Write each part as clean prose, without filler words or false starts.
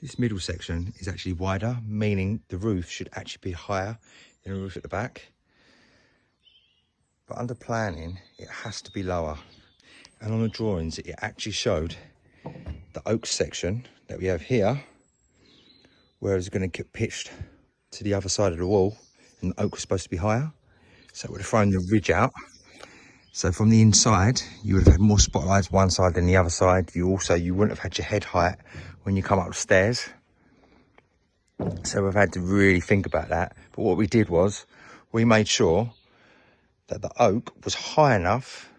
This middle section is actually wider, meaning the roof should actually be higher than the roof at the back. But under planning, it has to be lower. And on the drawings, it actually showed the oak section that we have here, where it's going to get pitched to the other side of the wall, and the oak was supposed to be higher. So it would have thrown the ridge out. So from the inside, you would have had more spotlights one side than the other side. You wouldn't have had your head height when you come up the stairs. So we've had to really think about that. But what we did was, we made sure that the oak was high enough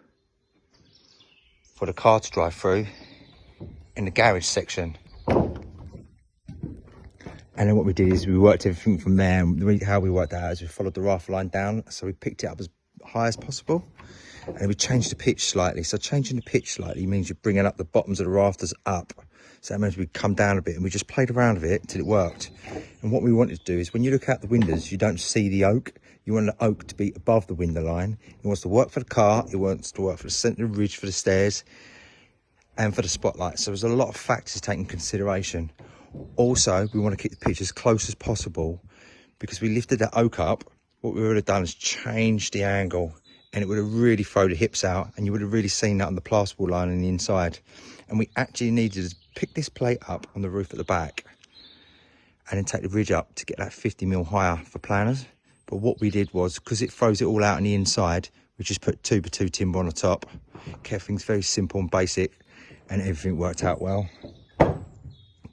for the car to drive through in the garage section. And then what we did is we worked everything from there. And how we worked that out is we followed the raft line down. So we picked it up as high as possible. And we changed the pitch slightly. So changing the pitch slightly means you're bringing up the bottoms of the rafters up. So that means we come down a bit, and we just played around with it until it worked. And what we wanted to do is, when you look out the windows, you don't see the oak. You want the oak to be above the window line. It wants to work for the car. It wants to work for the centre of the ridge, for the stairs, and for the spotlights. So there's a lot of factors taken into consideration. Also, we want to keep the pitch as close as possible, because we lifted that oak up. What we would have done is change the angle, and it would have really thrown the hips out, and you would have really seen that on the plasterboard line on the inside. And we actually needed to pick this plate up on the roof at the back and then take the ridge up to get that 50mm higher for planners. But what we did was, because it throws it all out on the inside, we just put 2x2 timber on the top. Kept things very simple and basic, and everything worked out well.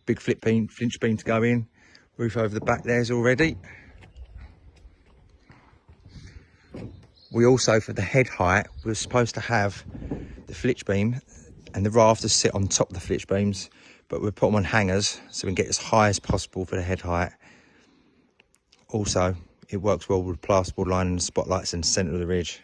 Big flinch beam to go in. Roof over the back there's already. We also, for the head height, we were supposed to have the flitch beam and the rafters sit on top of the flitch beams, but we put them on hangers so we can get as high as possible for the head height. Also, it works well with the plasterboard line and the spotlights in the centre of the ridge.